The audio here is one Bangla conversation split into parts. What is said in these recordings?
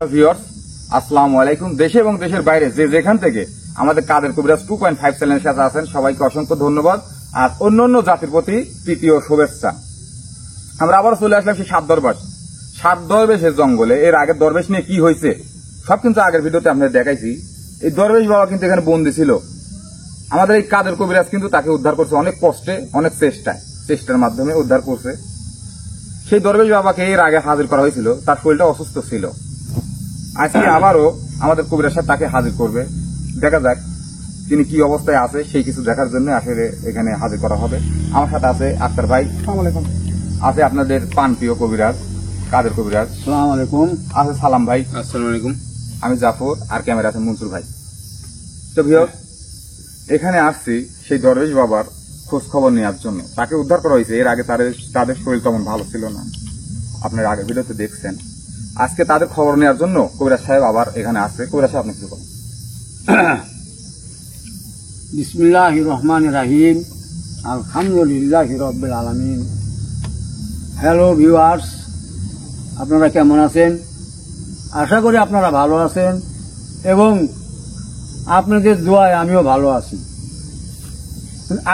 ভিউয়ার্স আসসালামু আলাইকুম। দেশে এবং দেশের বাইরে যে যেখান থেকে আমাদের কাদের কবিরাজ 2.5 চ্যানেলের সাথে আছেন সবাইকে অসংখ্য ধন্যবাদ আর অন্যান্য জাতির প্রতি প্রীতি ও শুভেচ্ছা। আমরা আবার চলে আসলাম সেই সাত দরবেশের জঙ্গলে। এর আগের দরবেশ নিয়ে কি হয়েছে সব কিন্তু আগের ভিডিওতে আপনাদের দেখাইছি। এই দরবেশ বাবা কিন্তু এখানে বন্দী ছিল। আমাদের এই কাদের কবিরাজ কিন্তু তাকে উদ্ধার করছে অনেক কষ্টে, অনেক চেষ্টার মাধ্যমে উদ্ধার করছে। সেই দরবেশ বাবাকে এর আগে হাজির করা হয়েছিল, তার শরীরটা অসুস্থ ছিল। আজকে আবারও আমাদের কবিরাজ সাহেব তাকে হাজির করবে। দেখা যাক তিনি কি অবস্থায় আছে, সেই কিছু দেখার জন্য আসলে এখানে হাজির করা হবে। আমার সাথে আছে আক্তার ভাই, আছে আপনাদের প্রাণপ্রিয় কবিরাজ কাদের কবিরাজ, আসসালামু আলাইকুম, আছে সালাম ভাই, আসসালামু আলাইকুম, আমি জাফর, আর ক্যামেরা আছে মনসুর ভাই। তো ভিউয়ার্স, এখানে আসছি সেই দরবেশ বাবার খোঁজ খবর নেওয়ার জন্য। তাকে উদ্ধার করা হয়েছে। এর আগে তাদের শরীর তেমন ভালো ছিল না, আপনারা আগে ভিডিওতে দেখছেন। আজকে তাদের খবর নেওয়ার জন্য কবিরাজ সাহেব আবার এখানে আসছে। কবিরাজ সাহেব, আপনি কিছু বলেন। বিসমিল্লাহির রহমানির রহিম, আলহামদুলিল্লাহি রাব্বিল আলামিন। হ্যালো ভিউয়ার্স, আপনারা কেমন আছেন? আশা করি আপনারা ভালো আছেন এবং আপনাদের দোয়ায় আমিও ভালো আছি।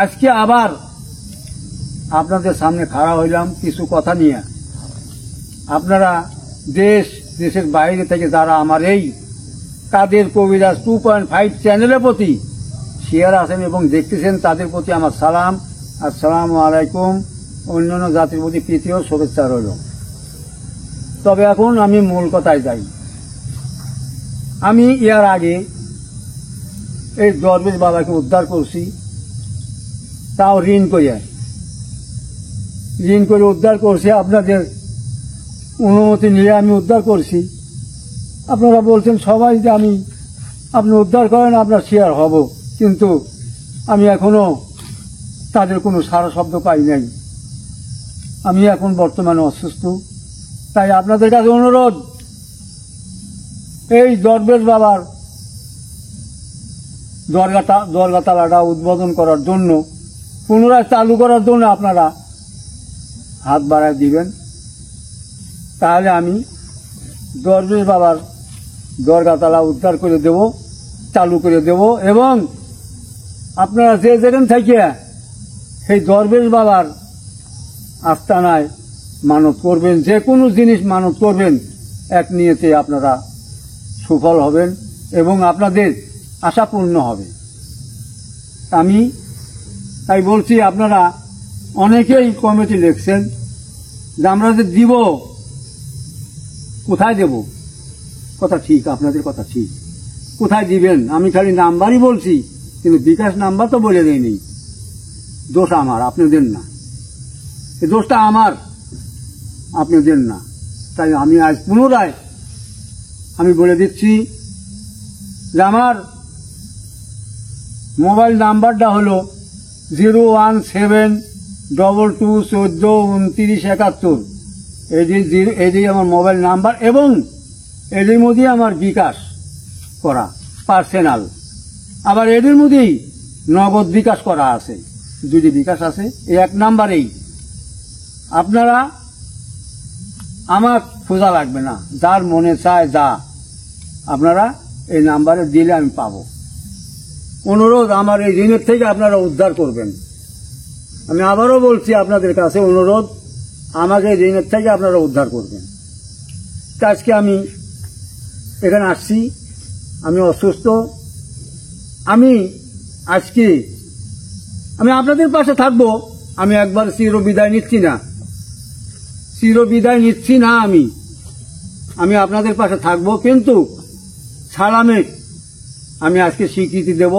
আজকে আবার আপনাদের সামনে খাড়া হইলাম কিছু কথা নিয়ে। আপনারা দেশের বাইরে থেকে যারা আমার এই কাদের কবিরাজ 2.5 চ্যানেলের প্রতি শেয়ার আছেন এবং দেখতেছেন, তাদের প্রতি আমার সালাম, আসসালামু আলাইকুম। অন্যান্য জাতির প্রতি প্রীতি ও শুভেচ্ছা রইল। তবে এখন আমি মূল কথায় যাই। আমি এর আগে এই দরবেশ বাবাকে উদ্ধার করছি, তাও ঋণ করে উদ্ধার করছি। আপনাদের অনুমতি নিয়ে আমি উদ্ধার করছি। আপনারা বলছেন সবাই যে আপনি উদ্ধার করেন, আপনার শেয়ার হব, কিন্তু আমি এখনো তাদের কোনো সারা শব্দ পাই নাই। আমি এখন বর্তমানে অসুস্থ, তাই আপনাদের কাছে অনুরোধ, এই দরবেশ বাবার দরগা তালাটা উদ্বোধন করার জন্য, পুনরায় চালু করার জন্য আপনারা হাত বাড়ায় দিবেন। তাহলে আমি দরবেশ বাবার দরগাতলা উদ্ধার করে দেব, চালু করে দেব। এবং আপনারা যে যেখান থেকে সেই দরবেশ বাবার আস্তানায় মানত করবেন, যে কোনো জিনিস মানত করবেন, এক নিয়তে আপনারা সুফল হবেন এবং আপনাদের আশা পূর্ণ হবে। আমি তাই বলছি, আপনারা অনেকেই কমিটি লিখছেন যে আমরা যে দিব, কোথায় দেব? কথা ঠিক, আপনাদের কথা ঠিক, কোথায় দিবেন? আমি খালি নাম্বারই বলছি, কিন্তু বিকাশ নাম্বার তো বলে দেয়নি। দোষ আমার, আপনাদের না। এই দোষটা আমার, আপনাদের না। তাই আমি আজ পুনরায় আমি বলে দিচ্ছি যে আমার মোবাইল নাম্বারটা হলো 01722142971। এই আমার মোবাইল নাম্বার এবং এদের মধ্যে আমার বিকাশ করা পার্সোনাল, আবার এদের মধ্যেই নগদ বিকাশ করা আছে। দুটি বিকাশ আছে এই এক নাম্বারেই। আপনারা আমার খোঁজা লাগবে না, যার মনে চায় যা আপনারা এই নাম্বারে দিলে আমি পাবো। অনুরোধ, আমার এই ঋণের থেকে আপনারা উদ্ধার করবেন। আমি আবারও বলছি আপনাদের কাছে অনুরোধ, আমাকে ঋণের থেকে আপনারা উদ্ধার করবেন। আজকে আমি এখানে আসছি, আমি অসুস্থ। আমি আপনাদের পাশে থাকবো। আমি একবার চির বিদায় নিচ্ছি না, আমি আপনাদের পাশে থাকবো, কিন্তু সালামে আমি আজকে স্বীকৃতি দেব।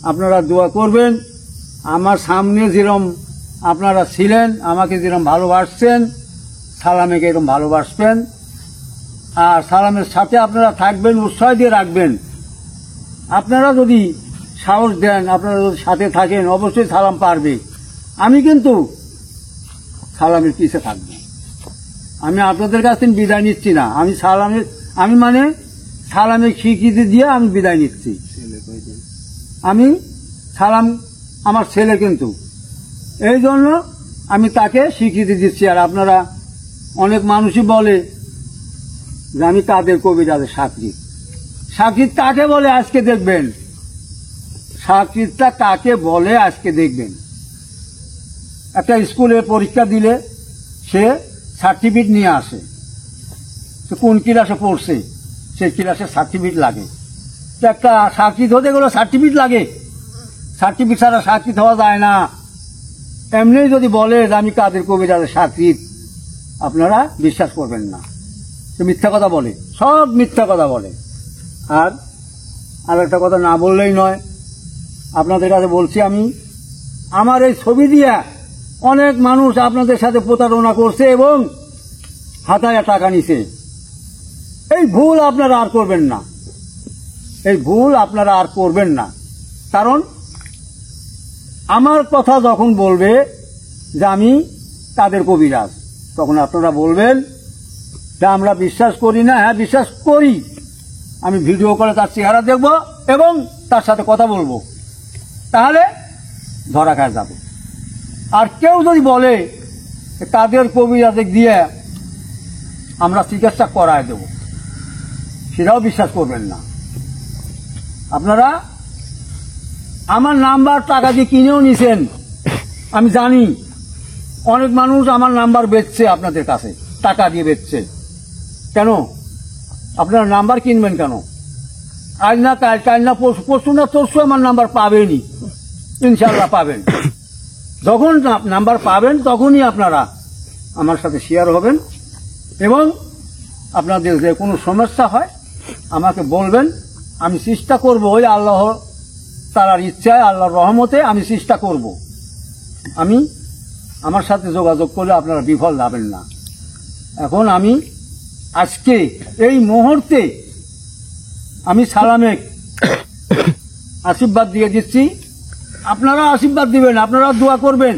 আপনারা দোয়া করবেন। আমার সামনে যেরকম আপনারা ছিলেন, আমাকে যেরকম ভালোবাসছেন, সালামেকে এরকম ভালোবাসবেন। আর সালামের সাথে আপনারা থাকবেন, উৎসাহ দিয়ে রাখবেন। আপনারা যদি সাহস দেন, আপনারা যদি সাথে থাকেন, অবশ্যই সালাম পারবে। আমি কিন্তু সালামের পিছে থাকবো। আমি আপনাদের কাছ থেকে বিদায় নিচ্ছি না, সালামের স্বীকৃতি দিয়ে আমি বিদায় নিচ্ছি। আমি সালাম আমার ছেলে, কিন্তু এই জন্য আমি তাকে স্বীকৃতি দিচ্ছি। আর আপনারা, অনেক মানুষই বলে যে আমি কাদের কবিরাজের সাকরিত। সাকরিত কাকে বলে আজকে দেখবেন, সাকরিতটা কাকে বলে আজকে দেখবেন। একটা স্কুলে পরীক্ষা দিলে সে সার্টিফিকেট নিয়ে আসে, সে কোন ক্লাসে পড়ছে সেই ক্লাসের সার্টিফিকেট লাগে। তো একটা সাকরিত হতে গেলে সার্টিফিকেট লাগে, সার্টিফিকেট ছাড়া সাকরিত হওয়া যায় না। এমনি যদি বলে যে আমি কাদের কবিরাজের সাকরিত, আপনারা বিশ্বাস করবেন না, সে মিথ্যা কথা বলে, সব মিথ্যা কথা বলে। আর একটা কথা না বললেই নয়, আপনাদের কাছে বলছি আমি, আমার এই ছবি দিয়া অনেক মানুষ আপনাদের সাথে প্রতারণা করছে এবং হাতায় টাকা নিছে। এই ভুল আপনারা আর করবেন না, এই ভুল আপনারা আর করবেন না। কারণ আমার কথা যখন বলবে যে আমি কাদের কবিরাজ, তখন আপনারা বলবেন যে আমরা বিশ্বাস করি না। হ্যাঁ, বিশ্বাস করি। আমি ভিডিও করে তার চেহারা দেখব এবং তার সাথে কথা বলবো, তাহলে ধরা খায় যাবে। আর কেউ যদি বলে কাদের কবিরাজে দিয়ে আমরা চিকিৎসা করায় দেব, সেটাও বিশ্বাস করবেন না। আপনারা আমার নাম্বার টাকা দিয়ে কিনেও নিছেন, আমি জানি। অনেক মানুষ আমার নাম্বার বেচছে আপনাদের কাছে, টাকা দিয়ে বেচছে। কেন আপনারা নাম্বার কিনবেন কেন? আজ না কাল, কাল না পরশু, পরশু না তরশু আমার নাম্বার পাবেনই, ইনশাল্লাহ পাবেন। যখন নাম্বার পাবেন তখনই আপনারা আমার সাথে শেয়ার হবেন এবং আপনাদের যে কোনো সমস্যা হয় আমাকে বলবেন। আমি চেষ্টা করব, ওই আল্লাহ তাআলার ইচ্ছায়, আল্লাহর রহমতে আমি চেষ্টা করব। আমি আমার সাথে যোগাযোগ করলে আপনারা বিফল যাবেন না। এখন আমি আজকে এই মুহূর্তে আমি সালামে আশীর্বাদ দিয়ে দিচ্ছি, আপনারা আশীর্বাদ দিবেন, আপনারা দোয়া করবেন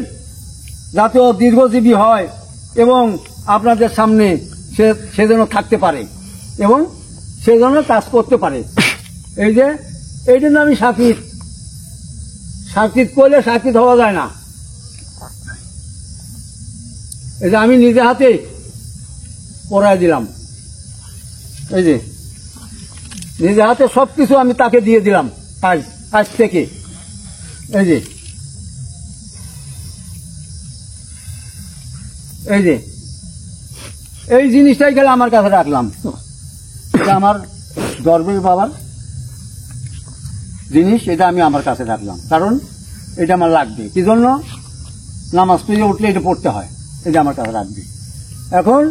যাতে ও দীর্ঘজীবী হয় এবং আপনাদের সামনে সে যেন থাকতে পারে এবং সে যেন কাজ করতে পারে। এই যে এই জন্য আমি সাকিত, সাকিত করলে সাকিত হওয়া যায় না। এই যে আমি নিজে হাতে পড়ায় দিলাম, এই যে নিজে হাতে সবকিছু আমি তাকে দিয়ে দিলাম আজ থেকে। এই যে এই জিনিসটাই গেলে আমার কাছে রাখলাম, এটা আমার গর্বের বাবার জিনিস, এটা আমি আমার কাছে রাখলাম। কারণ এটা আমার লাগবে, কি জন্য? নামাজ পড়ে উঠলে এটা পড়তে হয়, এটা আমার কাছে রাখবে। এখন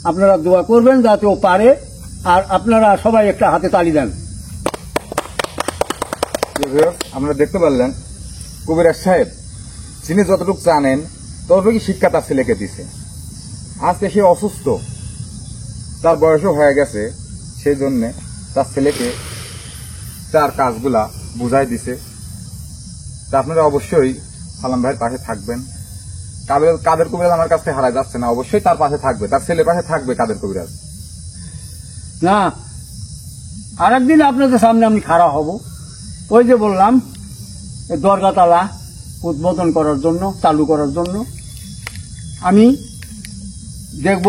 আপনারা দোয়া করবেন যাতে ও পারে, আর আপনারা সবাই একটা হাতে তালি দেন। আপনারা দেখতে পারলেন কবিরাজ সাহেব যিনি যতটুকু জানেন ততটুকু শিক্ষা তার ছেলেকে দিছে। আজকে সে অসুস্থ, তার বয়সও হয়ে গেছে, সেই জন্য তার ছেলেকে তার কাজগুলা বুঝাই দিছে। তা আপনারা অবশ্যই সালাম ভাইয়ের পাশে থাকবেন। কাদের কবিরাজ আমার কাছ থেকে হারাই যাচ্ছে না, অবশ্যই তার পাশে থাকবে, তার ছেলের পাশে থাকবে কাদের কবিরাজ। না, আরেকদিন আপনাদের সামনে আমি খাড়া হব, ওই যে বললাম দরগা তালা উদ্বোধন করার জন্য, চালু করার জন্য। আমি দেখব,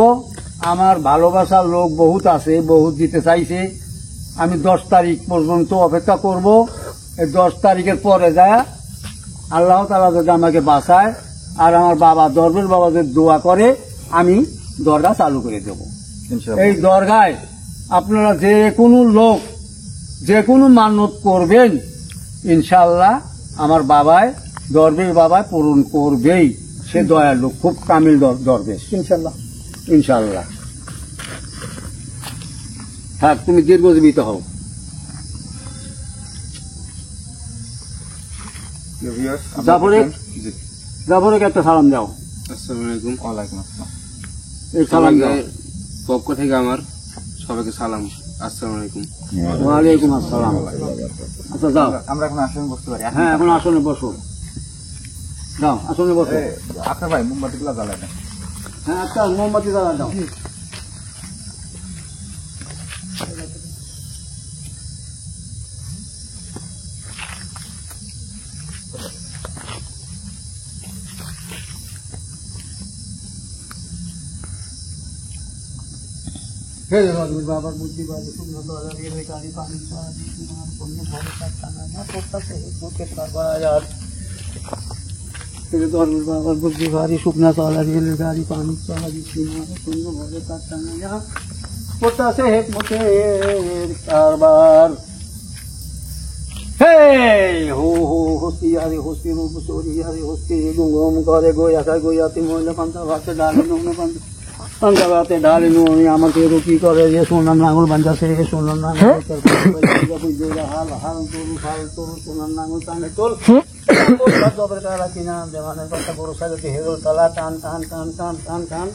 আমার ভালোবাসার লোক বহুত আছে, বহুত দিতে চাইছে। আমি 10 তারিখ পর্যন্ত অপেক্ষা করব। এই 10 তারিখের পরে যায় আল্লাহ তাআলা যদি আমাকে বাঁচায় আর আমার বাবা দরবেশ বাবা যদি দোয়া করে, আমি দরগা চালু করে দেব। এই দরগায় আপনারা যে কোনো লোক যে কোনো মানত করবেন, ইনশাআল্লাহ আমার বাবায় দরবেশ বাবায় পূরণ করবেই। সে দয়ালু, খুব কামিল দরবেশ, ইনশাআল্লাহ। ইনশাআল্লাহ। থাক, তুমি দীর্ঘজীবিত হও। জাফরে একটা সালাম দাও। আসসালামু আলাইকুম। ওয়ালাইকুম আসসালাম। এই সালাম দাও। পক্ষ থেকে আমার সবাইকে সালাম। আসসালামু আলাইকুম। ওয়ালাইকুম আসসালাম। আচ্ছা যাও, আমরা এখন আসনে বসতে পারি? হ্যাঁ, এখন আসনে বসো। যাও, আসনে বসো। আপনার ভাই মোমবাতিগুলো জ্বালায় দেন। হ্যাঁ, একটা মোমবাতি জ্বালা দাও। হে রজুর বাবার বুদ্ধি বাজে শূন্য দলা রেলে গাড়ি পানি ছাড়া তোমার কোনো ভরসা টানা না করতেছে বুকের বাজার রজুর বাবার বুদ্ধি বাড়ি শুকনা তলা রেলে গাড়ি পানি ছাড়া তোমার কোনো ভরসা টানা না করতেছে হেকমতে কারবার হে হো হো হস্তি আরে হস্তি রূপ চোরি আরে হস্তি গুম করে গোয়াতে গোয়াতে মহিলা পান্তা ভাতে ডালে নুন পান্তা ভাতে ডালে নুন আমাকে রুটি করে যে সোনার নাঙল বাঁধাছে সোনার নাঙল হাল হাল তরু ফাল তরু সোনার নাঙল টানে তোল জবের কারা কিনা দেওয়ানের কথা বড় সাইডে হেরো তালা টান টান টান টান টান টান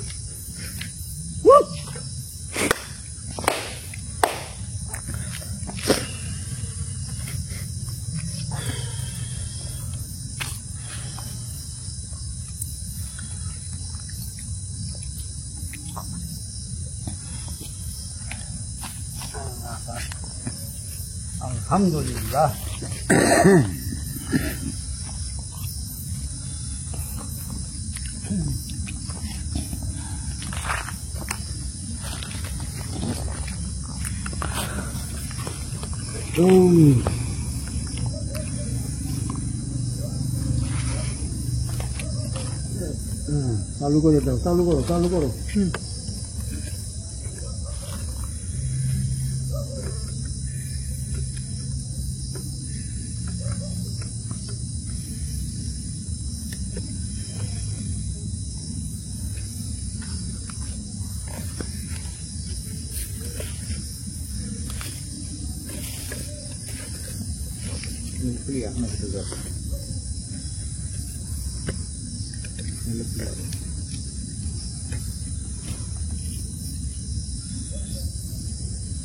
আলহামদুলিল্লাহ চালু করে দাও চালু করো চালু করো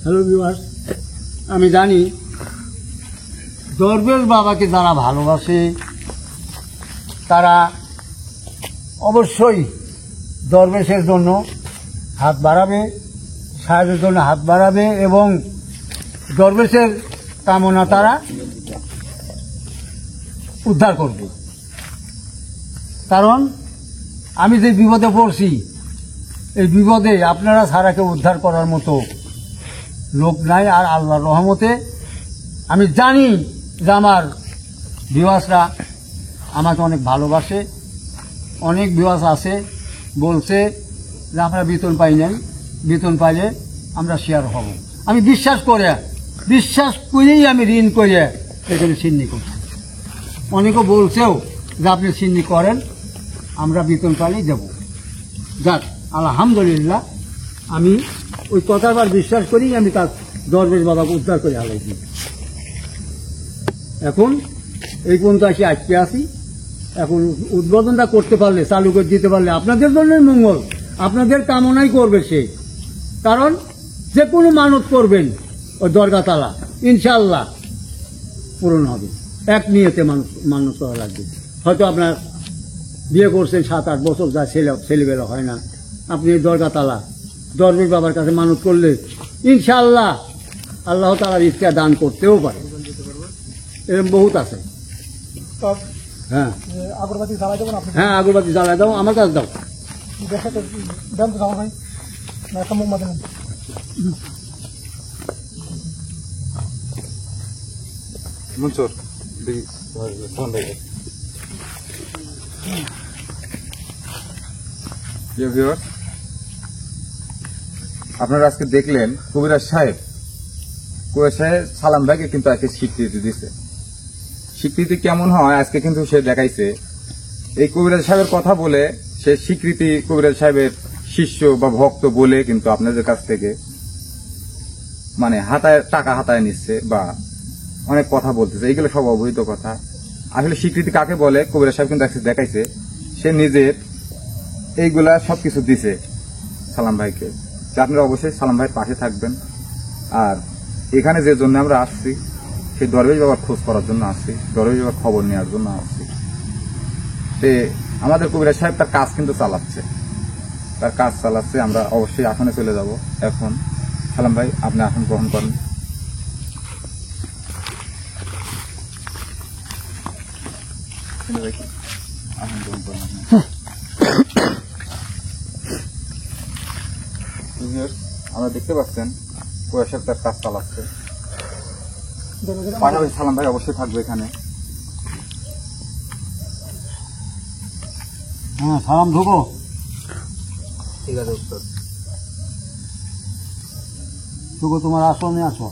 হ্যালো ভিউয়ার্স, আমি জানি দরবেশ বাবাকে যারা ভালোবাসে তারা অবশ্যই দরবেশের জন্য হাত বাড়াবে, সাহায্যের জন্য হাত বাড়াবে এবং দরবেশের কামনা তারা উদ্ধার করবে। কারণ আমি যে বিপদে পড়ছি এই বিপদে আপনারা ছাড়া কেউ উদ্ধার করার মতো লোক নাই। আর আল্লাহর রহমতে আমি জানি যে আমার ভিউয়ার্সরা আমাকে অনেক ভালোবাসে। অনেক ভিউয়ার্স আছে বলছে যে আমরা বেতন পাই নাই, বেতন পাইলে আমরা শেয়ার হব। আমি বিশ্বাস করেই আমি ঋণ করে এখানে সিন্নি করছি। অনেকে বলছেও যে আপনি সিন্নি করেন, আমরা বেতন পাইলেই দেব। যাক আলহামদুলিল্লাহ, আমি ওই কথাবার বিশ্বাস করেই আমি তার দরবেশ বাবাকে উদ্ধার করে হালাইছি। এখন এই পর্যন্ত আসি আজকে আসি। এখন উদ্বোধনটা করতে পারলে, চালু করে দিতে পারলে আপনাদের জন্যই মঙ্গল, আপনাদের কামনাই করবে সে। কারণ যে কোনো মানত করবেন ওই দরগা তালা ইনশাআল্লাহ পূরণ হবে। এক নিয়েতে মানত করা লাগবে। হয়তো আপনার বিয়ে করছেন 7-8 বছর, যা ছেলেবেলা হয় না, আপনি দরগা তালা দরবেশ বাবার কাছে মানত করলে ইনশাআল্লাহ আল্লাহ তাআলার ইচ্ছা দান করতেও পারে। এরকম বহুত আছে। হ্যাঁ আগরবাতি জ্বালাই দেবো না? হ্যাঁ আগরবাতি জ্বালাই দাও, আমার কাছে দাও। দেন তো ভাই, না একটা মোমবাতি নেন। মনসুর দেখি ফোন দেখে। আপনারা আজকে দেখলেন কবিরাজ সাহেব সালাম ভাইকে কিন্তু আজকে স্বীকৃতি দিছে। স্বীকৃতি কেমন হয় আজকে কিন্তু সে দেখাইছে। এই কবিরাজ সাহেবের কথা বলে সে স্বীকৃতি কবিরাজ সাহেবের শিষ্য বা ভক্ত বলে কিন্তু আপনাদের কাছ থেকে মানে টাকা হাতায় নিচ্ছে বা অনেক কথা বলতেছে। এইগুলো সব অবৈধ কথা। আসলে স্বীকৃতি কাকে বলে কবিরাজ সাহেব কিন্তু আজকে দেখাইছে। সে নিজের এইগুলা সবকিছু দিছে সালাম ভাইকে। আপনারা অবশ্যই সালাম ভাইয়ের পাশে থাকবেন। আর এখানে যে জন্য আমরা আসছি সেই দরবেশ বাবার খোঁজ করার জন্য আসছি, দরবেশ বাবার খবর নেওয়ার জন্য আসছি। সে আমাদের কবিরাজ সাহেব তার কাজ কিন্তু চালাচ্ছে, আমরা অবশ্যই আসনে চলে যাব। এখন সালাম ভাই আপনি আসন গ্রহণ করেন। আসন গ্রহণ করেন আমরা দেখতে পাচ্ছেন কুয়াশার তার কাজ চালাচ্ছে। পাশাপাশি সালাম ভাই অবশ্যই থাকবে এখানে। হ্যাঁ সালাম ঢুকো। ঠিক আছে উস্তাদ। ঢুকো, তোমার আসনে আসো।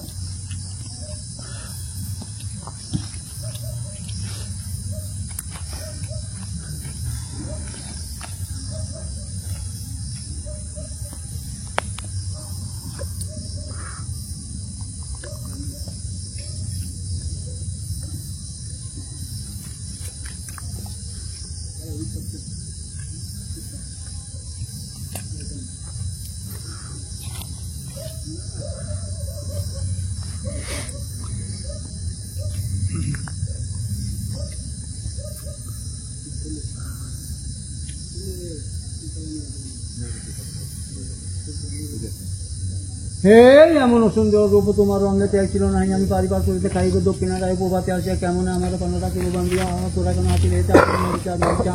হে এমন সুন্দর রূপ তোমার রঙে তেল ছিল না, আমি পারিবার করিতে খাইব দক্ষিণা গায়ে প্রভাতে আসিয়া কেমন আমার কন্যাটা কেউ বান্ধিয়া তোরা কেন হাতি রেতে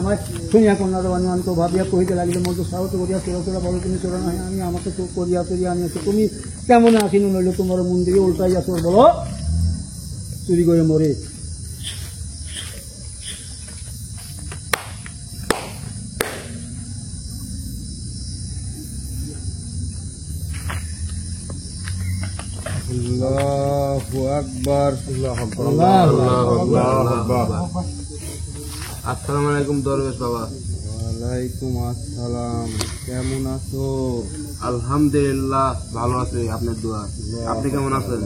আমার শুনিয়া কন্যার বানুয়ান তো ভাবিয়া কহিতে লাগিলে মতো সাহস করিয়া তোরা তোরা বলো তুমি চোরা নয়, আমি আমাকে তো করিয়া করিয়া আনিয়াছো, তুমি কেমন আসিন নইলে তোমার মন্দিরে উল্টাইয়া তোর বলো চুরি করে মরে। আল্লাহু আকবার। আসসালামু আলাইকুম দরবেশ বাবা। ওয়ালাইকুম আসসালাম। কেমন আছো? আলহামদুলিল্লাহ ভালো আছি, আপনার দোয়া। আপনি কেমন আছেন?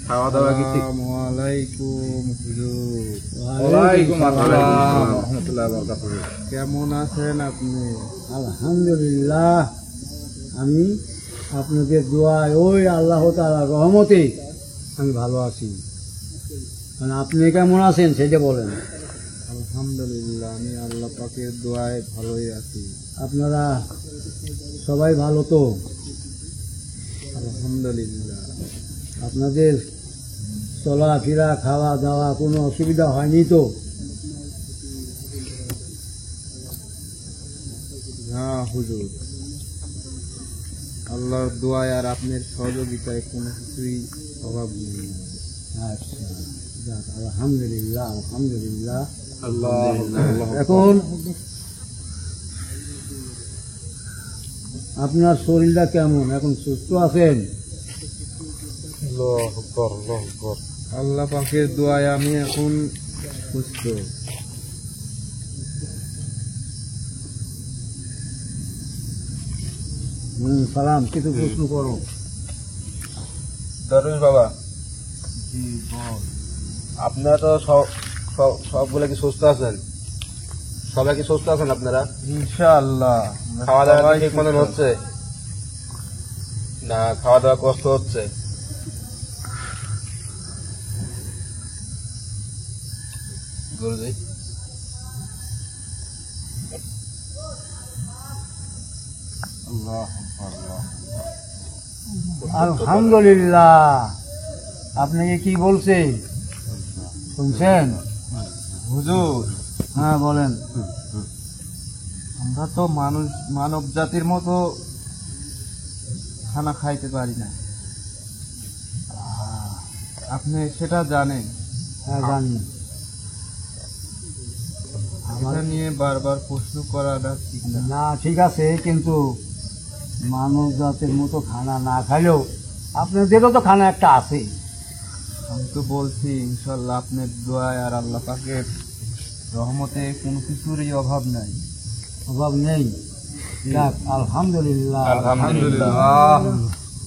খাওয়া দাওয়া কি ঠিক? ওয়ালাইকুম হুজুর। ওয়ালাইকুম আসসালাম রাহমাতুল্লাহি ওয়া বারাকাতুহু। কেমন আছেন আপনি? আলহামদুলিল্লাহ আমি আপনাদের দোয়ায় ওই আল্লাহ তাআলার রহমতে আমি ভালো আছি। মানে আপনি কেমন আছেন সেটা বলেন। আলহামদুলিল্লাহ আমি আল্লাহ পাকের দোয়ায় ভালোই আছি। আপনারা সবাই ভালো তো? আলহামদুলিল্লাহ। আপনাদের চলাফেরা খাওয়া দাওয়া কোনো অসুবিধা হয়নি তো? না হুজুর, আল্লাহর দোয়ায় আর আপনার সহযোগিতায় কোনো কিছুই অভাব নেই। আচ্ছা যাক, আলহামদুলিল্লাহ আলহামদুলিল্লাহ। আলহামদুলিল্লাহ। এখন আপনার শরীরটা কেমন? এখন সুস্থ আছেন? আল্লাহ পাকের দোয়ায় আমি এখন সুস্থ। সালাম, কিছু প্রশ্ন করো। দরবেশ বাবা, আপনারা তো সবগুলো কি সুস্থ আছেন? সবাই কি সুস্থ আছেন আপনারা? ইনশাআল্লাহ। খাওয়া দাওয়া ঠিক মতন হচ্ছে না? খাওয়া দাওয়া কষ্ট হচ্ছে? গুরুজি আলহামদুলিল্লাহ। আপনাকে কি বলছে শুনছেন? হুজুর, হ্যাঁ বলেন। আমরা তো মানব জাতির মতো খানা খাইতে পারি না, আপনি সেটা জানেন। হ্যাঁ জানি। এটা নিয়ে বারবার প্রশ্ন করাটা ঠিক না। না ঠিক আছে, কিন্তু মানব জাতের মতো খানা না খাইলেও আপনাদেরও তো খানা একটা আছে। আমি তো বলছি ইনশাল্লাহ আপনার দোয়ায় আর আল্লাহ পাকের রহমতে কোনো কিছুরই অভাব নাই। অভাব নেই? যাক আলহামদুলিল্লাহ। আলহামদুলিল্লাহ,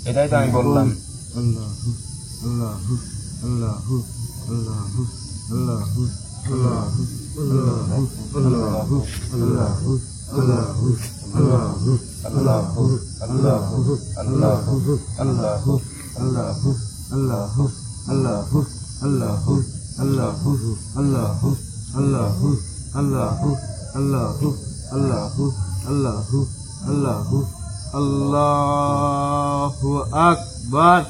এটাই তো আমি বললাম। আল্লাহ আল্লাহ আল্লাহ আল্লাহ আল্লাহ আল্লাহ আল্লাহু আকবার।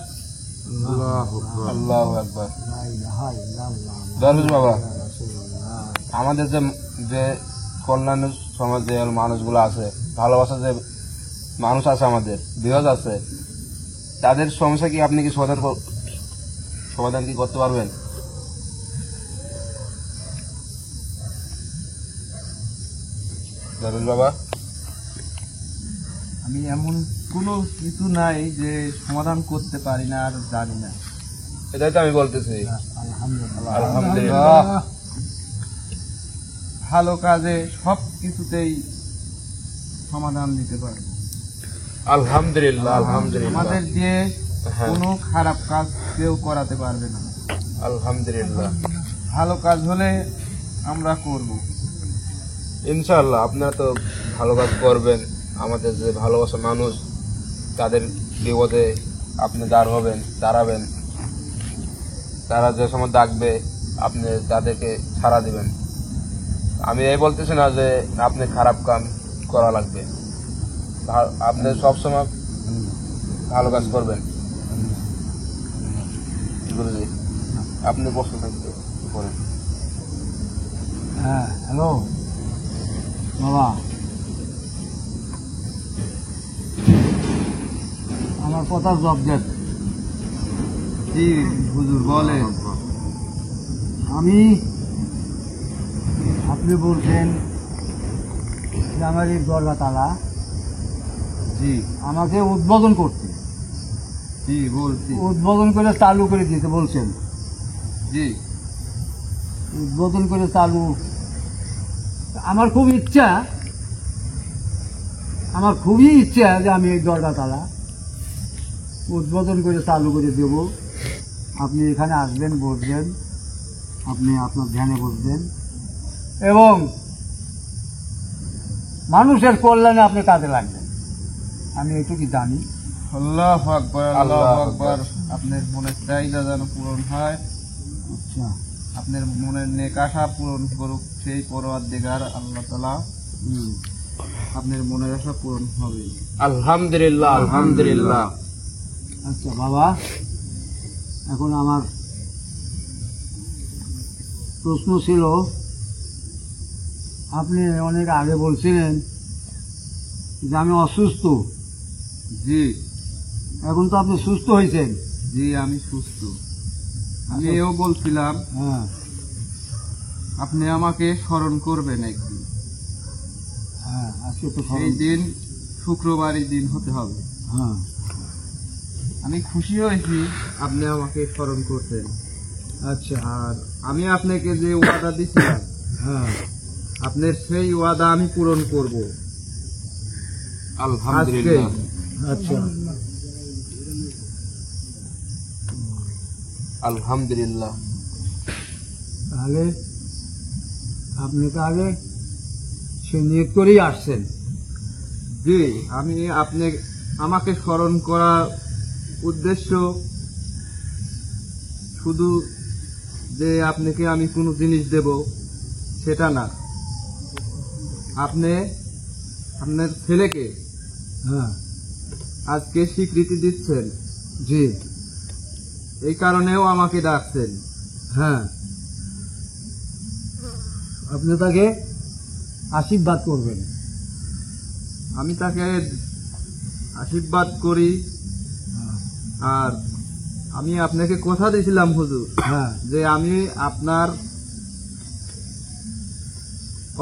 আল্লাহু আকবার। দরবেশ বাবা, আমাদের যে কল্যাণ সমাজে মানুষগুলো আছে, ভালোবাসা যে মানুষ আছে, আমাদের বিরোধ আছে, তাদের সমস্যা কি আপনি কি সমাধান কি করতে পারবেন? জামিল বাবা, আমি এমন কোনো কিছু নাই যে সমাধান করতে পারি না আর জানি না। এটাই তো আমি বলতেছি। আলহামদুলিল্লাহ। আলহামদুলিল্লাহ। ভালো কাজে সব কিছুতেই সমাধান দিতে পারি। আলহামদুলিল্লাহ। আলহামদুলিল্লাহ। আমাদের দিয়ে হ্যাঁ। কোনো খারাপ কাজ কেউ করাতে পারবে না। আলহামদুলিল্লাহ। ভালো কাজ হলে আমরা করব। ইনশাআল্লাহ আপনারা তো ভালো কাজ করবেন। আমাদের যে ভালোবাসা মানুষ, তাদের বিপদে আপনি দাঁড়াবেন। তারা যে সময় ডাকবে আপনি তাদেরকে সাড়া দিবেন। আমি এই বলতেছি না যে আপনি খারাপ কাম করা লাগবে, আপনি সবসময় ভালো কাজ করবেন। গুরুজি, আপনি বসে থাকতে করেন। হ্যাঁ, হ্যালো বাবা, আমার কথা জব দেন। জি হুজুর বলে। আপনি বলছেন যে আমার এই দরগা তালা জি আমাকে উদ্বোধন করতে, জি বলছি। উদ্বোধন করে চালু করে দিতে বলছেন। জি উদ্বোধন করে চালু, আমার খুবই ইচ্ছা যে আমি এই দরগা তালা উদ্বোধন করে চালু করে দেব। আপনি এখানে আসবেন, বসবেন, আপনি আপনার ধ্যানে বসবেন এবং মানুষের কল্যাণে আপনি কাজে লাগবেন। আমি এইটুকু জানি। আল্লাহু আকবার, আল্লাহু আল্লাহু আকবার। আকবার। আপনার মনের চাহিদা যেন পূরণ হয়, আচ্ছা, আপনার মনের নেক আশা পূরণ করুক সেই পরওয়ারদিগার আল্লাহ তাআলা। আপনার মনের আশা পূরণ হবে। আলহামদুলিল্লাহ। আলহামদুলিল্লাহ। আচ্ছা বাবা, এখন আমার প্রশ্ন ছিল, আপনি অনেক আগে বলছিলেন যে আমি অসুস্থ। জি এখন তো আপনি সুস্থ হয়েছেন। জি আমি সুস্থ। আমি এও বলছিলাম হ্যাঁ, আপনি আমাকে স্মরণ করবেন একদিন। হ্যাঁ, আজকে তো সেই দিন শুক্রবারই দিন হতে হবে। হ্যাঁ, আমি খুশি হয়েছি আপনি আমাকে স্মরণ করতেন। আচ্ছা, আর আমি আপনাকে যে ওয়াদা দিছিলাম, হ্যাঁ, আপনার সেই ওয়াদা আমি পূরণ করব। আলহামদুলিল্লাহ। আচ্ছা, আলহামদুলিল্লাহ। তাহলে আপনি তাহলে সে নিয়ত করেই আসছেন। জি আমি আমাকে স্মরণ করার উদ্দেশ্য শুধু যে আপনাকে আমি কোনো জিনিস দেব সেটা না, আপনার ছেলেকে হ্যাঁ, আজকে স্বীকৃতি দিচ্ছেন, জি, এই কারণেও আমাকে ডাকছেন। হ্যাঁ, আপনি তাকে আশীর্বাদ করবেন। আমি তাকে আশীর্বাদ করি। আর আমি আপনাকে কথা দিয়েছিলাম হুজুর হ্যাঁ, যে আমি আপনার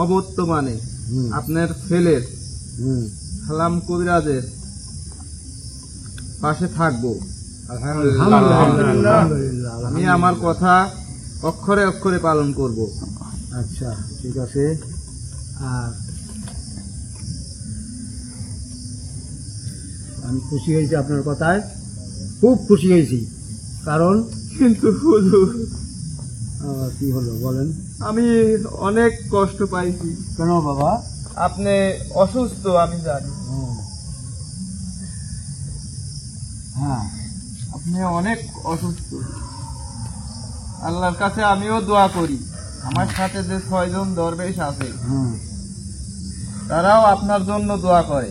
অবর্তমানে হুম, আপনার ছেলের হুম, সালাম কবিরাজের পাশে থাকবো। আলহামদুলিল্লাহ, আমি আমার কথা অক্ষরে অক্ষরে পালন করব। আচ্ছা, ঠিক আছে। আর আমি খুশি হয়েছি আপনার কথায়, খুব খুশি হয়েছি। কারণ কিন্তু হুজুর কি হলো বলেন? আমি অনেক কষ্ট পাইছি। কেন বাবা? আপনি অসুস্থ আমি জানি, হ্যাঁ, আপনি অনেক অসুস্থ। আল্লাহর কাছে আমিও দোয়া করি, আমার সাথে যে 6 জন দরবেশ আছে হ্যাঁ, তারাও আপনার জন্য দোয়া করে।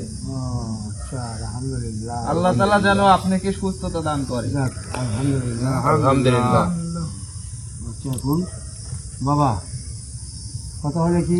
আচ্ছা, আলহামদুলিল্লাহ। আল্লাহ তাআলা যেন আপনাকে সুস্থতা দান করে। যাক, আলহামদুলিল্লাহ। আলহামদুলিল্লাহ। আচ্ছা, এখন বাবা কথা হলে কি,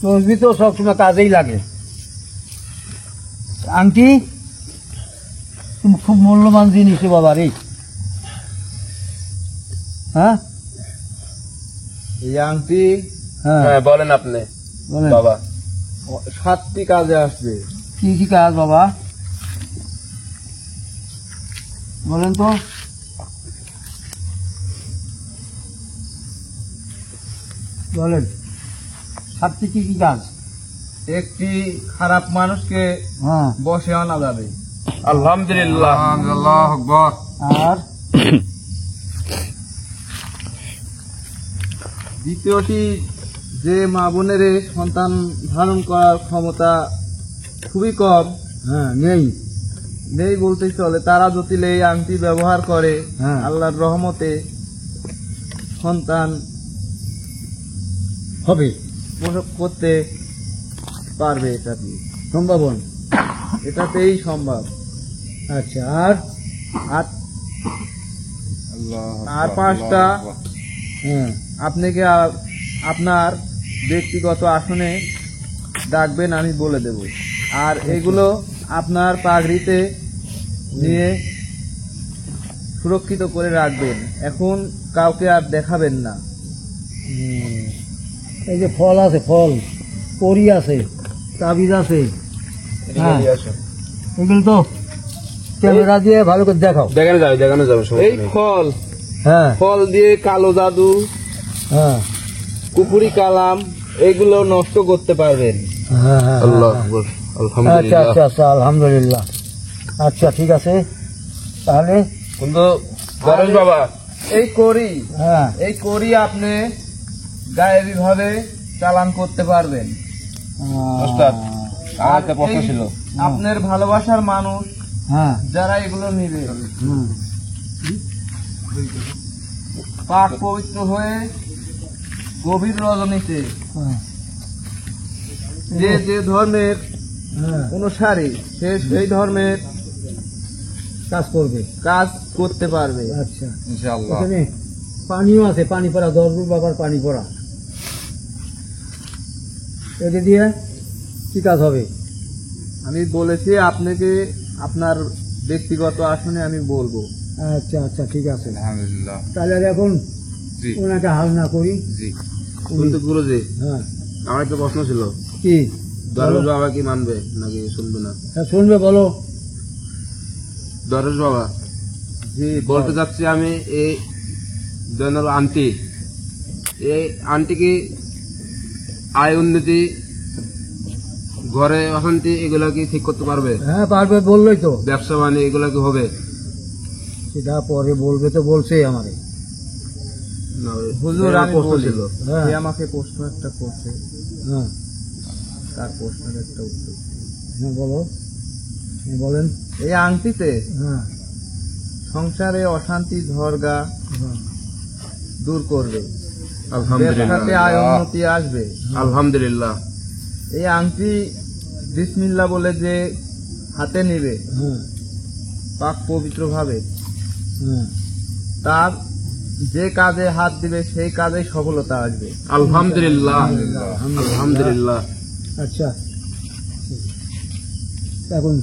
তসবি তো সবসময় কাজেই লাগে। আংটি তুমি খুব মূল্যবান জিনিস রে বাবা রে। হ্যাঁ এই আংটি হ্যাঁ হ্যাঁ বলেন আপনি বলেন বাবা। 7টি কাজে আসবে। কি কি কাজ বাবা বলেন তো? বলেন 7টি কি কি কাজ? একটি খারাপ মানুষকে হ্যাঁ বসে আনা যাবে। আলহামদুলিল্লাহ। আল্লাহু আকবার। আর দ্বিতীয়টি, যে মা বোনের সন্তান ধারণ করার ক্ষমতা খুবই কম, হ্যাঁ নেই নেই বলতে চলে, তারা যদি এই আংটি ব্যবহার করে হ্যাঁ। আল্লাহর রহমতে সন্তান হবে প্রসব করতে পারবে। এটা দিয়ে সম্ভাবন। এটাতেই সম্ভব। আচ্ছা আর আর আর 5টা হ্যাঁ আপনাকে আপনার ব্যক্তিগত আসনে ডাকবেন, আমি বলে দেব। আর এগুলো আপনার পাগড়িতে নিয়ে সুরক্ষিত করে রাখবেন, এখন কাউকে আর দেখাবেন না। এই যে ফল আছে, ফল পরি আছে, তাবিজ আছে, হ্যাঁ এগুলো তো ক্যামেরা দিয়ে ভালো করে দেখাও। দেখানো যাবে সমস্যা এই নেই। ফল হ্যাঁ ফল দিয়ে কালো জাদু, হ্যাঁ কুফুরি কালাম এগুলো নষ্ট করতে পারবেন। হ্যাঁ হ্যাঁ আল্লাহু আকবার। আচ্ছা আলহামদুলিল্লাহ। আচ্ছা আচ্ছা আলহামদুলিল্লাহ। আচ্ছা ঠিক আছে তাহলে কিন্তু দরজ বাবা হ্যাঁ এই করি আপনি গায়েবী ভাবে চালান করতে পারবেন। ওস্তাদ আমার একটা প্রশ্ন এই ছিল। আপনার ভালোবাসার মানুষ হ্যাঁ যারা এগুলো নিবে হুম, পাক পবিত্র হয়ে গভীর রজনীতে হ্যাঁ, যে যে ধর্মের হ্যাঁ, অনুসারী সে সেই ধর্মের কাজ করবে। কাজ করতে পারবে। আচ্ছা ইনশাআল্লাহ। এখানে পানিও আছে, পানি পড়া, দরজুর বাবার পানি পড়া, এটা দিয়ে কি কাজ হবে? আমি বলেছি আপনাকে আপনার ব্যক্তিগত আসনে আমি বলবো। আচ্ছা আচ্ছা ঠিক আছে আলহামদুলিল্লাহ। তাহলে আর এখন জি ওনাকে হাল না করি। জি। কিন্তু গুরুজি হ্যাঁ আমার একটা প্রশ্ন ছিল, কি দরজ বাবা কি মানবে নাকি শুনবে না? হ্যাঁ, শুনবে বলো। দরজ বাবা জি বলতে চাচ্ছি আমি, এই জয়নাল আন্টি, এই আন্টি কি আয় উন্নতি, ঘরে অশান্তি এগুলা কি ঠিক করতে পারবে? হ্যাঁ পারবে, বললোই তো, ব্যবসা বাণিজ্য এগুলা কি হবে? সেটা পরে বলবে, তো বলছেই আমারে। না, হুজুর এর আমি প্রশ্ন বলি, ছিল। হ্যাঁ। সে আমাকে প্রশ্ন একটা করছে, হ্যাঁ তার প্রশ্নের একটা উত্তর। হ্যাঁ বলো, বলেন। এই আংটিতে হ্যাঁ সংসারে অশান্তি ঝড়গা হ্যাঁ, দূর করবে, আলহামদুলিল্লাহ। ব্যবসাতে আয় উন্নতি আসবে। আলহামদুলিল্লাহ। এই আংটি বিসমিল্লাহ বলে যে হাতে নিবে হ্যাঁ পাক পবিত্র ভাবে, হ্যাঁ তার যে কাজে হাত দিবে সেই কাজে সফলতা আসবে। আলহামদুলিল্লাহ। আলহামদুলিল্লাহ। আচ্ছা এখন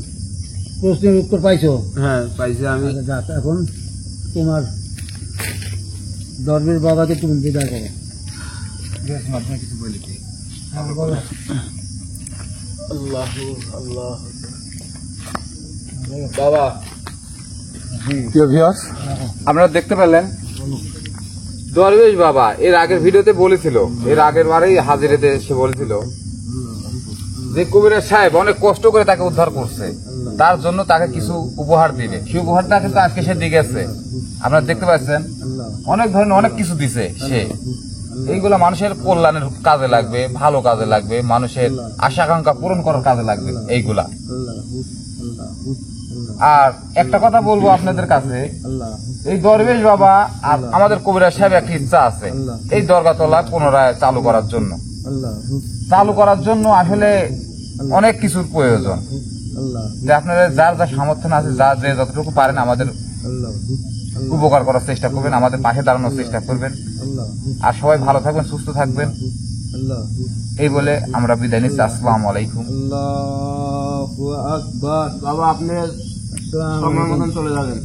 প্রশ্নের উত্তর পাইছো? হ্যাঁ পাইছি আমি। আচ্ছা, যাক, এখন তোমার দরবেশ বাবাকে তুমি বিদায় করো। আপনি কিছু বলি কি? হ্যাঁ, বলো। আল্লাহ আল্লাহ। বাবা প্রিয় ভিউয়ার্স, আপনারা দেখতে পেলেন দরবেশ বাবা এর আগের ভিডিওতে বলেছিল, এর আগের বারেই হাজিরেতে সে বলেছিল যে কবিরাজ সাহেব অনেক কষ্ট করে তাকে উদ্ধার করছে, তার জন্য তাকে কিছু উপহার দিবে। সেই উপহারটা কিন্তু আজকে সে দিয়ে গেছে, আপনারা দেখতে পাচ্ছেন। অনেক ধরনের অনেক কিছু দিছে সে, এইগুলা মানুষের কল্যাণের কাজে লাগবে, ভালো কাজে লাগবে, মানুষের আশা আকাঙ্ক্ষা পূরণ করার কাজে লাগবে এইগুলা। আর একটা কথা বলবো আপনাদের কাছে, এই দরবেশ বাবা আর আমাদের কবিরাজ সাহেব একটা ইচ্ছা আছে এই দরগাতলা পুনরায় চালু করার জন্য। চালু করার জন্য আসলে অনেক কিছুর প্রয়োজন, যে আপনারা যার যা সামর্থ্য আছে, যা যে যতটুকু পারেন আমাদের উপকার করার চেষ্টা করবেন, আমাদের পাশে দাঁড়ানোর চেষ্টা করবেন। আর সবাই ভালো থাকবেন, সুস্থ থাকবেন। আল্লাহ এই বলে আমরা বিদায় নিচ্ছি। আসসালামু আলাইকুম। আল্লাহু আকবার। বাবা আপনি সময় মতন চলে যাবেন।